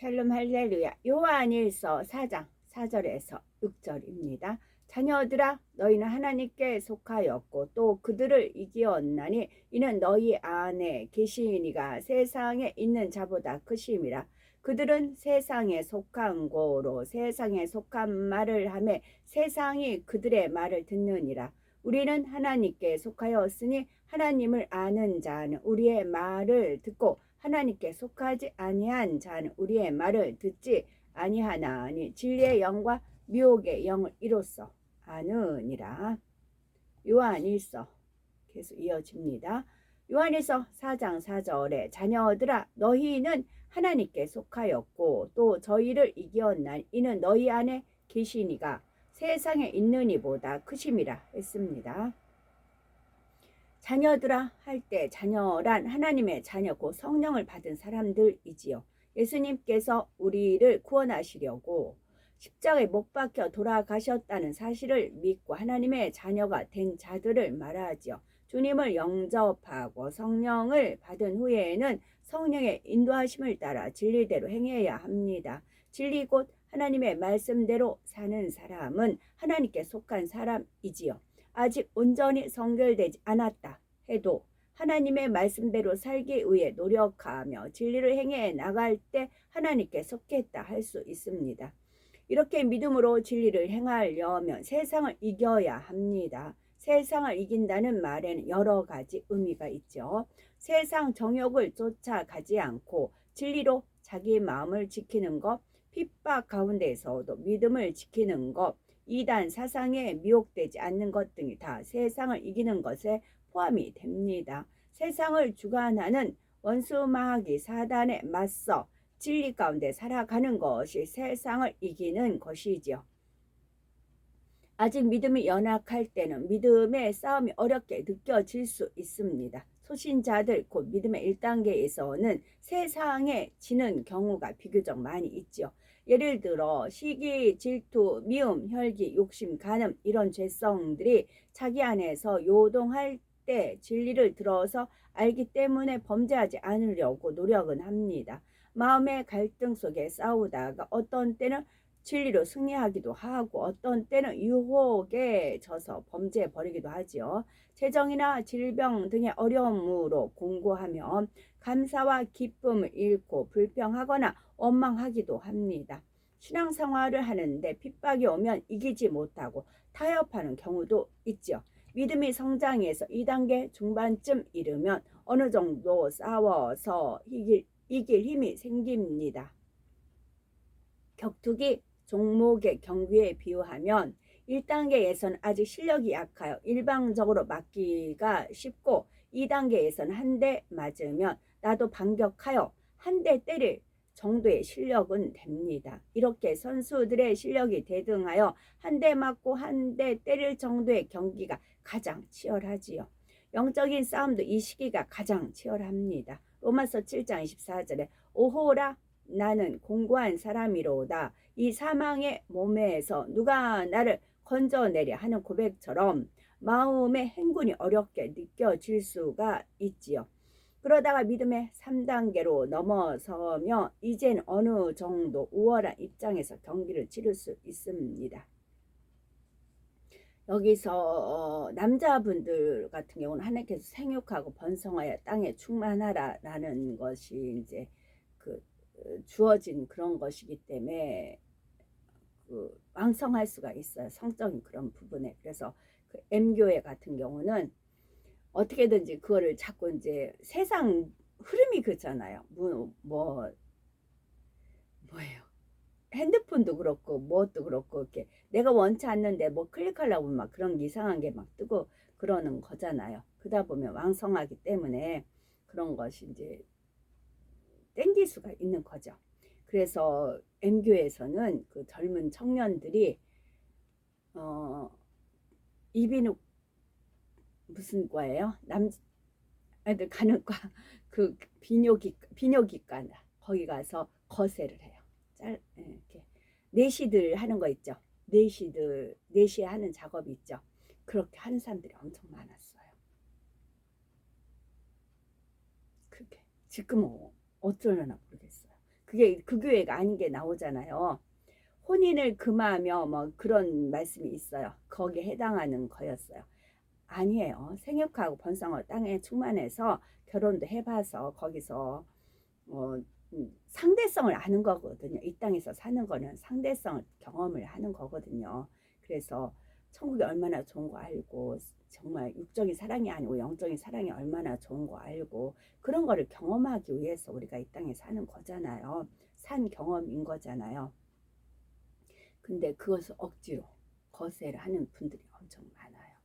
샬롬 할렐루야. 요한일서 4장 4절에서 6절입니다. 자녀들아 너희는 하나님께 속하였고 또 그들을 이기었나니 이는 너희 안에 계시니가 세상에 있는 자보다 크심이라. 그들은 세상에 속한 고로 세상에 속한 말을 하며 세상이 그들의 말을 듣느니라. 우리는 하나님께 속하였으니 하나님을 아는 자는 우리의 말을 듣고 하나님께 속하지 아니한 자는 우리의 말을 듣지 아니하나니 진리의 영과 미혹의 영을 이로써 아느니라. 요한일서 계속 이어집니다. 요한일서 4장 4절에 자녀들아 너희는 하나님께 속하였고 또 저희를 이기었나니 이는 너희 안에 계시니가 세상에 있는 이보다 크심이라 했습니다. 자녀들아 할 때 자녀란 하나님의 자녀고 성령을 받은 사람들이지요. 예수님께서 우리를 구원하시려고 십자가에 못 박혀 돌아가셨다는 사실을 믿고 하나님의 자녀가 된 자들을 말하지요. 주님을 영접하고 성령을 받은 후에는 성령의 인도하심을 따라 진리대로 행해야 합니다. 진리 곧 하나님의 말씀대로 사는 사람은 하나님께 속한 사람이지요. 아직 온전히 성결되지 않았다 해도 하나님의 말씀대로 살기 위해 노력하며 진리를 행해 나갈 때 하나님께 속했다 할 수 있습니다. 이렇게 믿음으로 진리를 행하려면 세상을 이겨야 합니다. 세상을 이긴다는 말에는 여러 가지 의미가 있죠. 세상 정욕을 쫓아가지 않고 진리로 자기 마음을 지키는 것, 핍박 가운데서도 믿음을 지키는 것, 이단 사상에 미혹되지 않는 것 등이 다 세상을 이기는 것에 포함이 됩니다. 세상을 주관하는 원수 마귀 사단에 맞서 진리 가운데 살아가는 것이 세상을 이기는 것이지요. 아직 믿음이 연약할 때는 믿음의 싸움이 어렵게 느껴질 수 있습니다. 소신자들 곧 믿음의 1단계에서는 세상에 지는 경우가 비교적 많이 있죠. 예를 들어 시기, 질투, 미움, 혈기, 욕심, 간음 이런 죄성들이 자기 안에서 요동할 때 진리를 들어서 알기 때문에 범죄하지 않으려고 노력은 합니다. 마음의 갈등 속에 싸우다가 어떤 때는 진리로 승리하기도 하고 어떤 때는 유혹에 져서 범죄해 버리기도 하지요. 재정이나 질병 등의 어려움으로 공고하면 감사와 기쁨을 잃고 불평하거나 원망하기도 합니다. 신앙생활을 하는데 핍박이 오면 이기지 못하고 타협하는 경우도 있죠. 믿음이 성장해서 2단계 중반쯤 이르면 어느 정도 싸워서 이길 힘이 생깁니다. 격투기 종목의 경기에 비유하면 1단계에서는 아직 실력이 약하여 일방적으로 맞기가 쉽고 2단계에서는 한 대 맞으면 나도 반격하여 한 대 때릴 정도의 실력은 됩니다. 이렇게 선수들의 실력이 대등하여 한 대 맞고 한 대 때릴 정도의 경기가 가장 치열하지요. 영적인 싸움도 이 시기가 가장 치열합니다. 로마서 7장 24절에 오호라 나는 공고한 사람이로다. 이 사망의 몸에서 누가 나를 건져내려 하는 고백처럼 마음의 행군이 어렵게 느껴질 수가 있지요. 그러다가 믿음의 3단계로 넘어서며 이젠 어느 정도 우월한 입장에서 경기를 치를 수 있습니다. 여기서 남자분들 같은 경우는 하나님께서 생육하고 번성하여 땅에 충만하라 라는 것이 이제 그 주어진 그런 것이기 때문에 그 왕성할 수가 있어요. 성적인 그런 부분에. 그래서 그 M교회 같은 경우는 어떻게든지 그거를 자꾸 이제 세상 흐름이 그렇잖아요. 뭐예요? 핸드폰도 그렇고 무엇도 그렇고 이렇게 내가 원치 않는데 뭐 클릭하려고 막 그런 이상한 게 막 뜨고 그러는 거잖아요. 그러다 보면 왕성하기 때문에 그런 것이 이제 땡길 수가 있는 거죠. 그래서 M교에서는 그 젊은 청년들이 이비인후 무슨 과예요? 남애들 가는 과 그 비뇨기과 거기 가서 거세를 해요. 이렇게 내시들 하는 거 있죠. 내시 하는 작업이 있죠. 그렇게 하는 사람들이 엄청 많았어요. 그게 지금은 어쩌려나 모르겠어요. 그게 그 교회가 아닌 게 나오잖아요. 혼인을 금하며 뭐 그런 말씀이 있어요. 거기에 해당하는 거였어요. 아니에요. 생육하고 번성을 땅에 충만해서 결혼도 해봐서 거기서 상대성을 아는 거거든요. 이 땅에서 사는 거는 상대성을 경험을 하는 거거든요. 그래서 천국이 얼마나 좋은 거 알고 정말 육적인 사랑이 아니고 영적인 사랑이 얼마나 좋은 거 알고 그런 거를 경험하기 위해서 우리가 이 땅에 사는 거잖아요. 산 경험인 거잖아요. 근데 그것을 억지로 거세를 하는 분들이 엄청 많아요.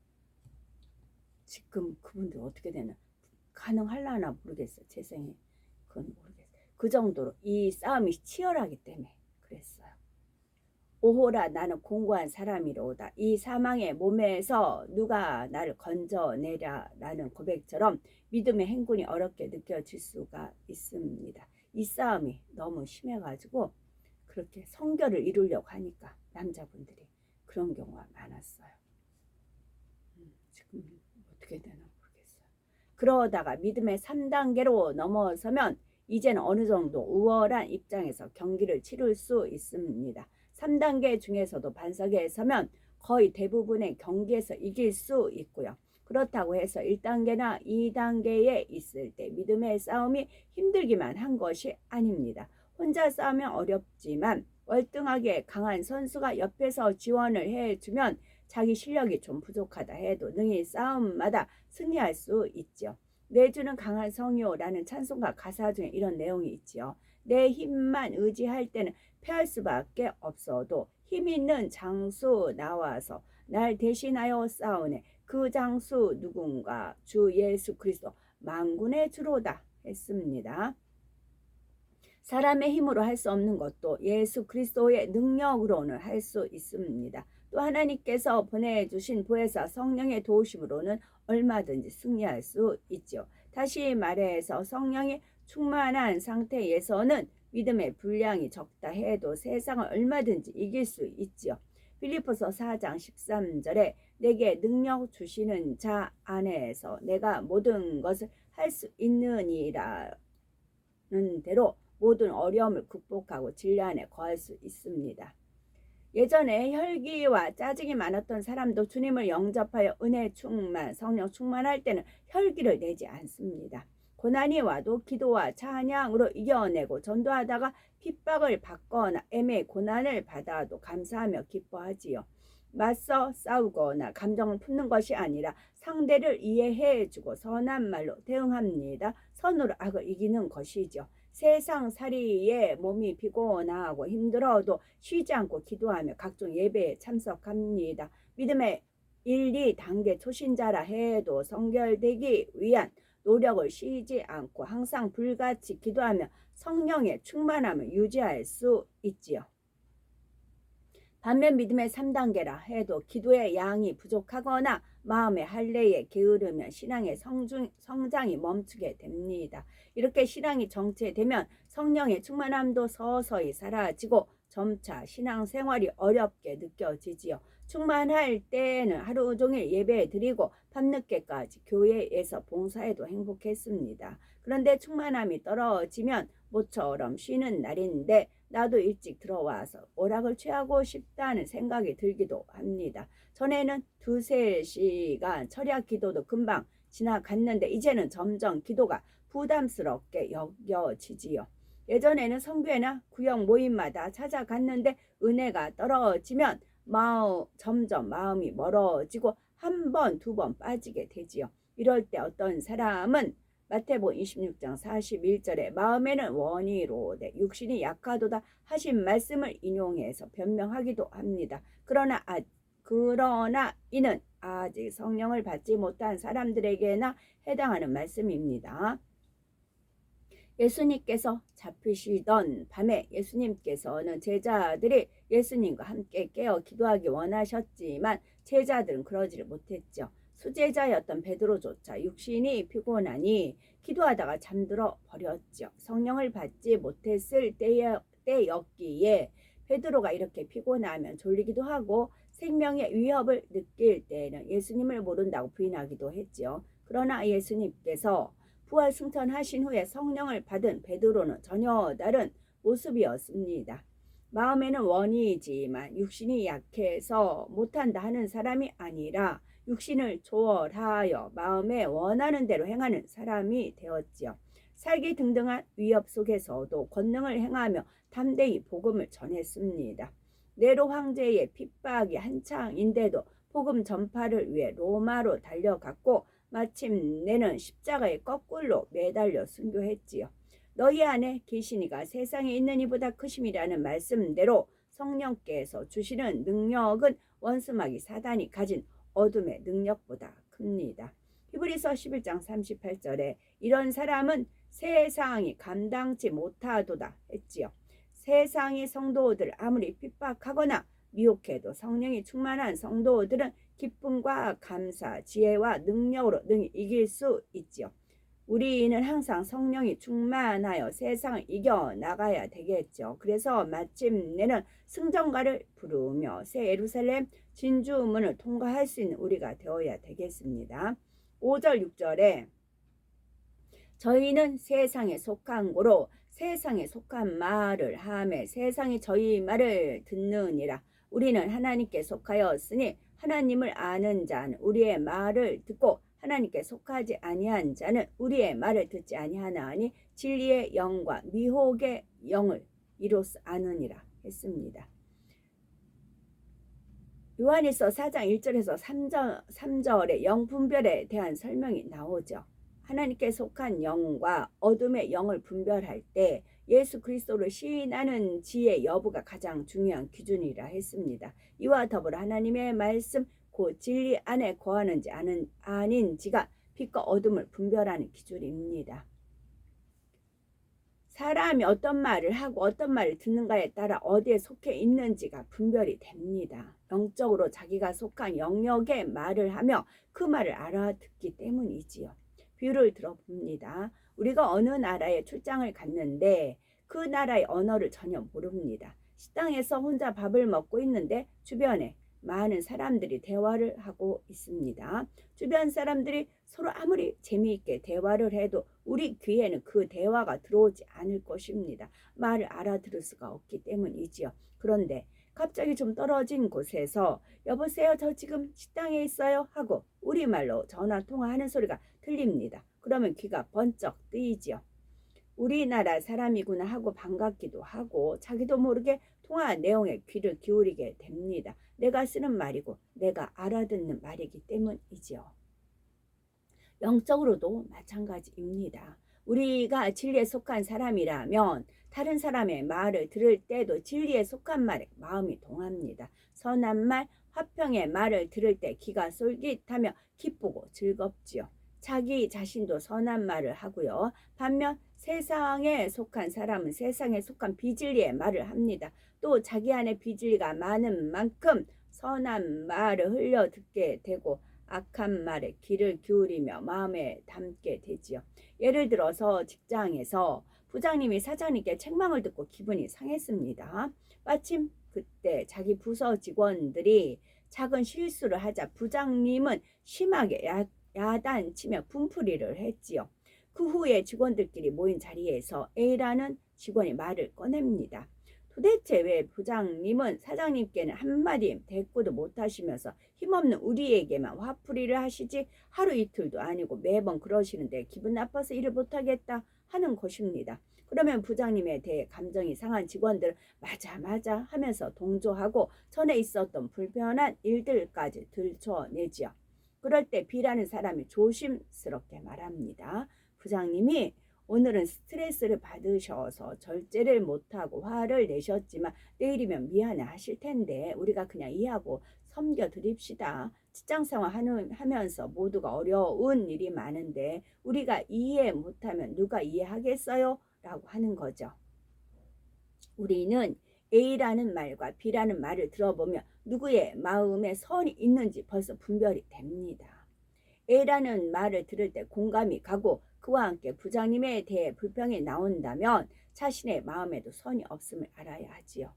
지금 그분들 어떻게 되나 가능할라나 모르겠어요. 제 생에 그건 모르겠어요. 그 정도로 이 싸움이 치열하기 때문에 그랬어요. 오호라 나는 공고한 사람이로다. 이 사망의 몸에서 누가 나를 건져내랴 라는 고백처럼 믿음의 행군이 어렵게 느껴질 수가 있습니다. 이 싸움이 너무 심해가지고 그렇게 성결을 이루려고 하니까 남자분들이 그런 경우가 많았어요. 지금 어떻게 되나 모르겠어요. 그러다가 믿음의 3단계로 넘어서면 이제는 어느 정도 우월한 입장에서 경기를 치를 수 있습니다. 3단계 중에서도 반석에 서면 거의 대부분의 경기에서 이길 수 있고요. 그렇다고 해서 1단계나 2단계에 있을 때 믿음의 싸움이 힘들기만 한 것이 아닙니다. 혼자 싸우면 어렵지만 월등하게 강한 선수가 옆에서 지원을 해주면 자기 실력이 좀 부족하다 해도 능히 싸움마다 승리할 수 있죠. 내주는 강한 성요라는 찬송가 가사 중에 이런 내용이 있지요. 내 힘만 의지할 때는 패할 수밖에 없어도 힘 있는 장수 나와서 날 대신하여 싸우네. 그 장수 누군가 주 예수 그리스도 만군의 주로다 했습니다. 사람의 힘으로 할 수 없는 것도 예수 그리스도의 능력으로는 할 수 있습니다. 또 하나님께서 보내주신 보혜사 성령의 도우심으로는 얼마든지 승리할 수 있죠. 다시 말해서 성령이 충만한 상태에서는 믿음의 분량이 적다 해도 세상을 얼마든지 이길 수 있죠. 빌립보서 4장 13절에 내게 능력 주시는 자 안에서 내가 모든 것을 할 수 있느니라는 대로 모든 어려움을 극복하고 진리 안에 거할 수 있습니다. 예전에 혈기와 짜증이 많았던 사람도 주님을 영접하여 은혜 충만, 성령 충만할 때는 혈기를 내지 않습니다. 고난이 와도 기도와 찬양으로 이겨내고 전도하다가 핍박을 받거나 애매히 고난을 받아도 감사하며 기뻐하지요. 맞서 싸우거나 감정을 푸는 것이 아니라 상대를 이해해주고 선한 말로 대응합니다. 선으로 악을 이기는 것이죠. 세상살이에 몸이 피곤하고 힘들어도 쉬지 않고 기도하며 각종 예배에 참석합니다. 믿음의 1, 2단계 초신자라 해도 성결되기 위한 노력을 쉬지 않고 항상 불같이 기도하며 성령의 충만함을 유지할 수 있지요. 반면 믿음의 3단계라 해도 기도의 양이 부족하거나 마음의 할례에 게으르면 신앙의 성장이 멈추게 됩니다. 이렇게 신앙이 정체되면 성령의 충만함도 서서히 사라지고 점차 신앙생활이 어렵게 느껴지지요. 충만할 때는 하루 종일 예배 드리고 밤늦게까지 교회에서 봉사해도 행복했습니다. 그런데 충만함이 떨어지면 모처럼 쉬는 날인데 나도 일찍 들어와서 오락을 취하고 싶다는 생각이 들기도 합니다. 전에는 2-3시간 철야 기도도 금방 지나갔는데 이제는 점점 기도가 부담스럽게 여겨지지요. 예전에는 성교회나 구역 모임마다 찾아갔는데 은혜가 떨어지면 점점 마음이 멀어지고 한 번, 2번 빠지게 되지요. 이럴 때 어떤 사람은 마태복음 26장 41절에 마음에는 원이로되 육신이 약하도다 하신 말씀을 인용해서 변명하기도 합니다. 그러나 이는 아직 성령을 받지 못한 사람들에게나 해당하는 말씀입니다. 예수님께서 잡히시던 밤에 예수님께서는 제자들이 예수님과 함께 깨어 기도하기 원하셨지만 제자들은 그러지를 못했죠. 수제자였던 베드로조차 육신이 피곤하니 기도하다가 잠들어 버렸죠. 성령을 받지 못했을 때였기에 베드로가 이렇게 피곤하면 졸리기도 하고 생명의 위협을 느낄 때는 예수님을 모른다고 부인하기도 했죠. 그러나 예수님께서 부활 승천하신 후에 성령을 받은 베드로는 전혀 다른 모습이었습니다. 마음에는 원이지만 육신이 약해서 못한다 하는 사람이 아니라 육신을 초월하여 마음에 원하는 대로 행하는 사람이 되었지요. 살기 등등한 위협 속에서도 권능을 행하며 담대히 복음을 전했습니다. 네로 황제의 핍박이 한창인데도 복음 전파를 위해 로마로 달려갔고 마침내는 십자가에 거꾸로 매달려 순교했지요. 너희 안에 계시니가 세상에 있는 이보다 크심이라는 말씀대로 성령께서 주시는 능력은 원수마귀 사단이 가진 어둠의 능력보다 큽니다. 히브리서 11장 38절에 이런 사람은 세상이 감당치 못하도다 했지요. 세상의 성도들 아무리 핍박하거나 미혹해도 성령이 충만한 성도들은 기쁨과 감사, 지혜와 능력으로 능히 이길 수 있지요. 우리는 항상 성령이 충만하여 세상을 이겨나가야 되겠죠. 그래서 마침내는 승전가를 부르며 새 예루살렘 진주문을 통과할 수 있는 우리가 되어야 되겠습니다. 5절 6절에 저희는 세상에 속한 고로 세상에 속한 말을 하매 세상이 저희 말을 듣느니라. 우리는 하나님께 속하였으니 하나님을 아는 자는 우리의 말을 듣고 하나님께 속하지 아니한 자는 우리의 말을 듣지 아니하나니 진리의 영과 미혹의 영을 이로써 아느니라 했습니다. 요한일서 4장 1절에서 3절의 영분별에 대한 설명이 나오죠. 하나님께 속한 영과 어둠의 영을 분별할 때 예수 그리스도를 시인하는 지의 여부가 가장 중요한 기준이라 했습니다. 이와 더불어 하나님의 말씀 곧 진리 안에 거하는지 아닌지가 빛과 어둠을 분별하는 기준입니다. 사람이 어떤 말을 하고 어떤 말을 듣는가에 따라 어디에 속해 있는지가 분별이 됩니다. 영적으로 자기가 속한 영역의 말을 하며 그 말을 알아듣기 때문이지요. 비유를 들어봅니다. 우리가 어느 나라에 출장을 갔는데 그 나라의 언어를 전혀 모릅니다. 식당에서 혼자 밥을 먹고 있는데 주변에 많은 사람들이 대화를 하고 있습니다. 주변 사람들이 서로 아무리 재미있게 대화를 해도 우리 귀에는 그 대화가 들어오지 않을 것입니다. 말을 알아들을 수가 없기 때문이지요. 그런데 갑자기 좀 떨어진 곳에서 여보세요, 저 지금 식당에 있어요 하고 우리말로 전화 통화하는 소리가 들립니다. 그러면 귀가 번쩍 뜨이지요. 우리나라 사람이구나 하고 반갑기도 하고 자기도 모르게 통화 내용에 귀를 기울이게 됩니다. 내가 쓰는 말이고 내가 알아듣는 말이기 때문이지요. 영적으로도 마찬가지입니다. 우리가 진리에 속한 사람이라면 다른 사람의 말을 들을 때도 진리에 속한 말에 마음이 동합니다. 선한 말, 화평의 말을 들을 때 귀가 솔깃하며 기쁘고 즐겁지요. 자기 자신도 선한 말을 하고요. 반면 세상에 속한 사람은 세상에 속한 비진리의 말을 합니다. 또 자기 안에 비진리가 많은 만큼 선한 말을 흘려 듣게 되고 악한 말에 귀를 기울이며 마음에 담게 되지요. 예를 들어서 직장에서 부장님이 사장님께 책망을 듣고 기분이 상했습니다. 마침 그때 자기 부서 직원들이 작은 실수를 하자 부장님은 심하게 야단치며 분풀이를 했지요. 그 후에 직원들끼리 모인 자리에서 A라는 직원이 말을 꺼냅니다. 도대체 왜 부장님은 사장님께는 한마디 대꾸도 못하시면서 힘없는 우리에게만 화풀이를 하시지 하루 이틀도 아니고 매번 그러시는데 기분 나빠서 일을 못하겠다 하는 것입니다. 그러면 부장님에 대해 감정이 상한 직원들은 맞아 하면서 동조하고 전에 있었던 불편한 일들까지 들춰내지요. 그럴 때 B라는 사람이 조심스럽게 말합니다. 부장님이 오늘은 스트레스를 받으셔서 절제를 못하고 화를 내셨지만 내일이면 미안해 하실 텐데 우리가 그냥 이해하고 섬겨드립시다. 직장생활 하면서 모두가 어려운 일이 많은데 우리가 이해 못하면 누가 이해하겠어요? 라고 하는 거죠. 우리는 A라는 말과 B라는 말을 들어보면 누구의 마음에 선이 있는지 벌써 분별이 됩니다. A라는 말을 들을 때 공감이 가고 그와 함께 부장님에 대해 불평이 나온다면 자신의 마음에도 선이 없음을 알아야 하지요.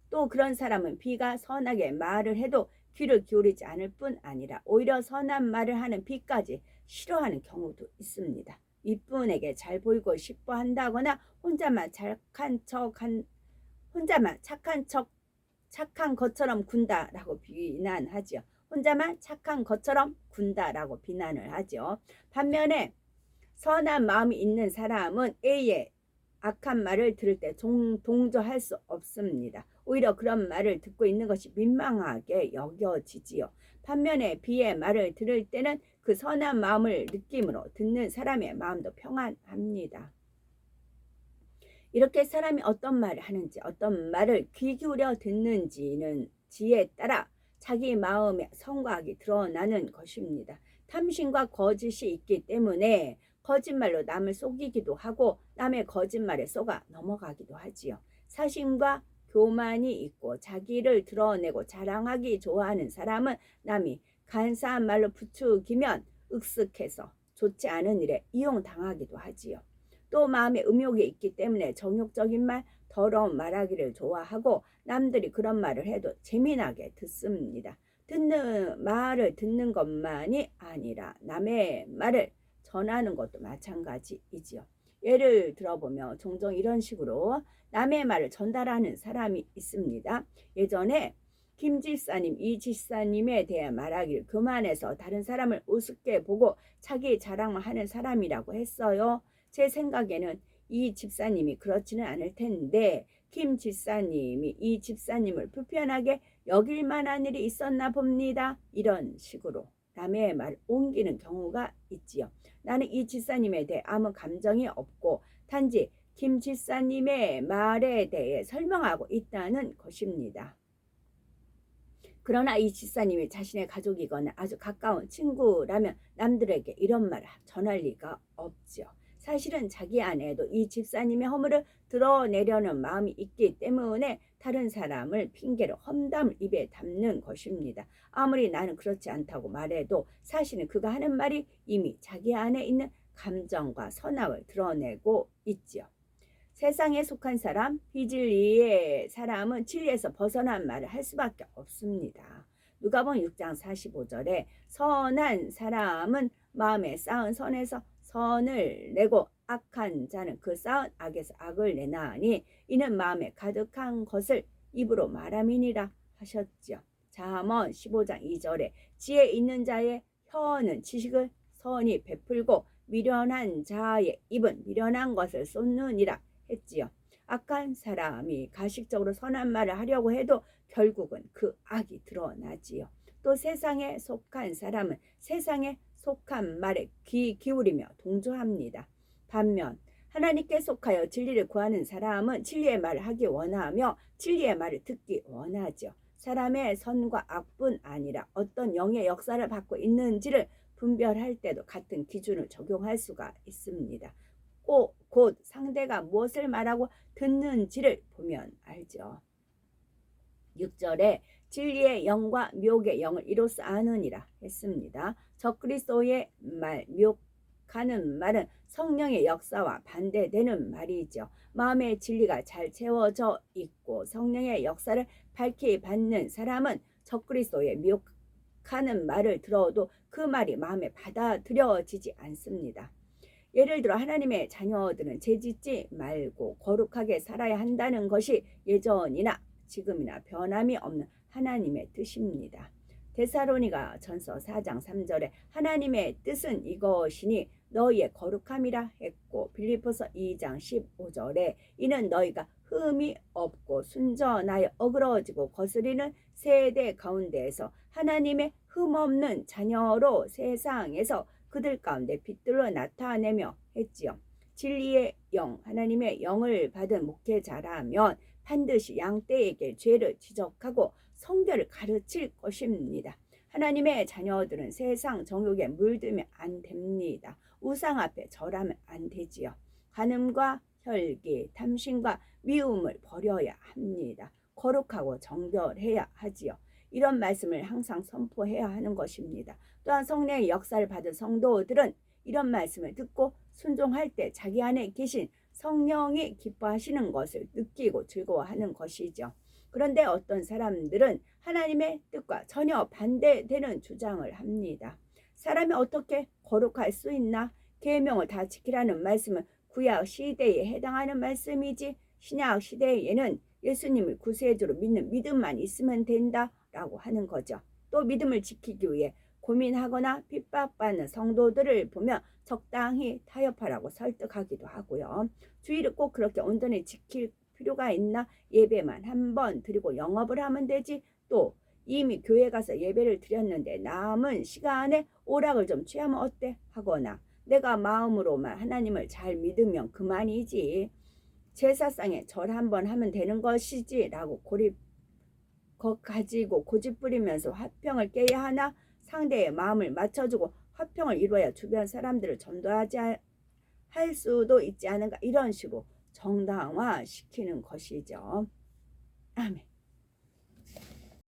또 그런 사람은 B가 선하게 말을 해도 귀를 기울이지 않을 뿐 아니라 오히려 선한 말을 하는 B까지 싫어하는 경우도 있습니다. 윗분에게 잘 보이고 싶어 한다거나 혼자만 착한 것처럼 군다라고 비난하지요. 혼자만 착한 것처럼 군다라고 비난을 하죠. 반면에 선한 마음이 있는 사람은 A의 악한 말을 들을 때 동조할 수 없습니다. 오히려 그런 말을 듣고 있는 것이 민망하게 여겨지지요. 반면에 B의 말을 들을 때는 그 선한 마음을 느낌으로 듣는 사람의 마음도 평안합니다. 이렇게 사람이 어떤 말을 하는지, 어떤 말을 귀 기울여 듣는지는 지에 따라 자기 마음의 선과 악이 드러나는 것입니다. 탐심과 거짓이 있기 때문에 거짓말로 남을 속이기도 하고 남의 거짓말에 속아 넘어가기도 하지요. 사심과 교만이 있고 자기를 드러내고 자랑하기 좋아하는 사람은 남이 간사한 말로 부추기면 익숙해서 좋지 않은 일에 이용당하기도 하지요. 또 마음에 음욕이 있기 때문에 정욕적인 말, 더러운 말하기를 좋아하고 남들이 그런 말을 해도 재미나게 듣습니다. 말을 듣는 것만이 아니라 남의 말을 전하는 것도 마찬가지이지요. 예를 들어보면 종종 이런 식으로 남의 말을 전달하는 사람이 있습니다. 예전에 김 집사님, 이 집사님에 대해 말하기를 교만해서 다른 사람을 우습게 보고 자기 자랑을 하는 사람이라고 했어요. 제 생각에는 이 집사님이 그렇지는 않을 텐데 김 집사님이 이 집사님을 불편하게 여길 만한 일이 있었나 봅니다. 이런 식으로 남의 말을 옮기는 경우가 있지요. 나는 이 집사님에 대해 아무 감정이 없고 단지 김 집사님의 말에 대해 설명하고 있다는 것입니다. 그러나 이 집사님이 자신의 가족이거나 아주 가까운 친구라면 남들에게 이런 말을 전할 리가 없죠. 사실은 자기 안에도 이 집사님의 허물을 드러내려는 마음이 있기 때문에 다른 사람을 핑계로 험담을 입에 담는 것입니다. 아무리 나는 그렇지 않다고 말해도 사실은 그가 하는 말이 이미 자기 안에 있는 감정과 선악을 드러내고 있지요. 세상에 속한 사람, 비진리의 사람은 진리에서 벗어난 말을 할 수밖에 없습니다. 누가복음 6장 45절에 선한 사람은 마음에 쌓은 선에서 선을 내고 악한 자는 그 쌓은 악에서 악을 내나니 이는 마음에 가득한 것을 입으로 말함이니라 하셨지요. 잠언 15장 2절에 지혜 있는 자의 혀는 지식을 선히 베풀고 미련한 자의 입은 미련한 것을 쏟느니라 했지요. 악한 사람이 가식적으로 선한 말을 하려고 해도 결국은 그 악이 드러나지요. 또 세상에 속한 사람은 세상에 속한 말에 귀 기울이며 동조합니다. 반면 하나님께 속하여 진리를 구하는 사람은 진리의 말을 하기 원하며 진리의 말을 듣기 원하죠. 사람의 선과 악뿐 아니라 어떤 영의 역사를 받고 있는지를 분별할 때도 같은 기준을 적용할 수가 있습니다. 곧 상대가 무엇을 말하고 듣는지를 보면 알죠. 6절에 진리의 영과 미혹의 영을 이로써 아느니라 했습니다. 적그리스도의 말, 미혹하는 말은 성령의 역사와 반대되는 말이죠. 마음의 진리가 잘 채워져 있고 성령의 역사를 밝히 받는 사람은 적그리스도의 미혹하는 말을 들어도 그 말이 마음에 받아들여지지 않습니다. 예를 들어 하나님의 자녀들은 죄짓지 말고 거룩하게 살아야 한다는 것이 예전이나 지금이나 변함이 없는 하나님의 뜻입니다. 데살로니가 전서 4장 3절에 하나님의 뜻은 이것이니 너희의 거룩함이라 했고 빌립보서 2장 15절에 이는 너희가 흠이 없고 순전하여 어그러지고 거스리는 세대 가운데에서 하나님의 흠없는 자녀로 세상에서 그들 가운데 빛들로 나타내며 했지요. 진리의 영, 하나님의 영을 받은 목회자라면 반드시 양떼에게 죄를 지적하고 성결을 가르칠 것입니다. 하나님의 자녀들은 세상 정욕에 물들면 안 됩니다. 우상 앞에 절하면 안 되지요. 간음과 혈기, 탐심과 미움을 버려야 합니다. 거룩하고 정결해야 하지요. 이런 말씀을 항상 선포해야 하는 것입니다. 또한 성령의 역사를 받은 성도들은 이런 말씀을 듣고 순종할 때 자기 안에 계신 성령이 기뻐하시는 것을 느끼고 즐거워하는 것이죠. 그런데 어떤 사람들은 하나님의 뜻과 전혀 반대되는 주장을 합니다. 사람이 어떻게 거룩할 수 있나? 계명을 다 지키라는 말씀은 구약 시대에 해당하는 말씀이지 신약 시대에는 예수님을 구세주로 믿는 믿음만 있으면 된다라고 하는 거죠. 또 믿음을 지키기 위해 고민하거나 핍박받는 성도들을 보면 적당히 타협하라고 설득하기도 하고요. 주의를 꼭 그렇게 온전히 지킬 필요가 있나? 예배만 한 번 드리고 영업을 하면 되지. 또 이미 교회 가서 예배를 드렸는데 남은 시간에 오락을 좀 취하면 어때? 하거나 내가 마음으로만 하나님을 잘 믿으면 그만이지. 제사상에 절 한번 하면 되는 것이지 라고 가지고 고집 부리면서 화평을 깨야 하나? 상대의 마음을 맞춰주고 화평을 이루어야 주변 사람들을 전도하지 할 수도 있지 않은가? 이런 식으로 정당화시키는 것이죠. 아멘.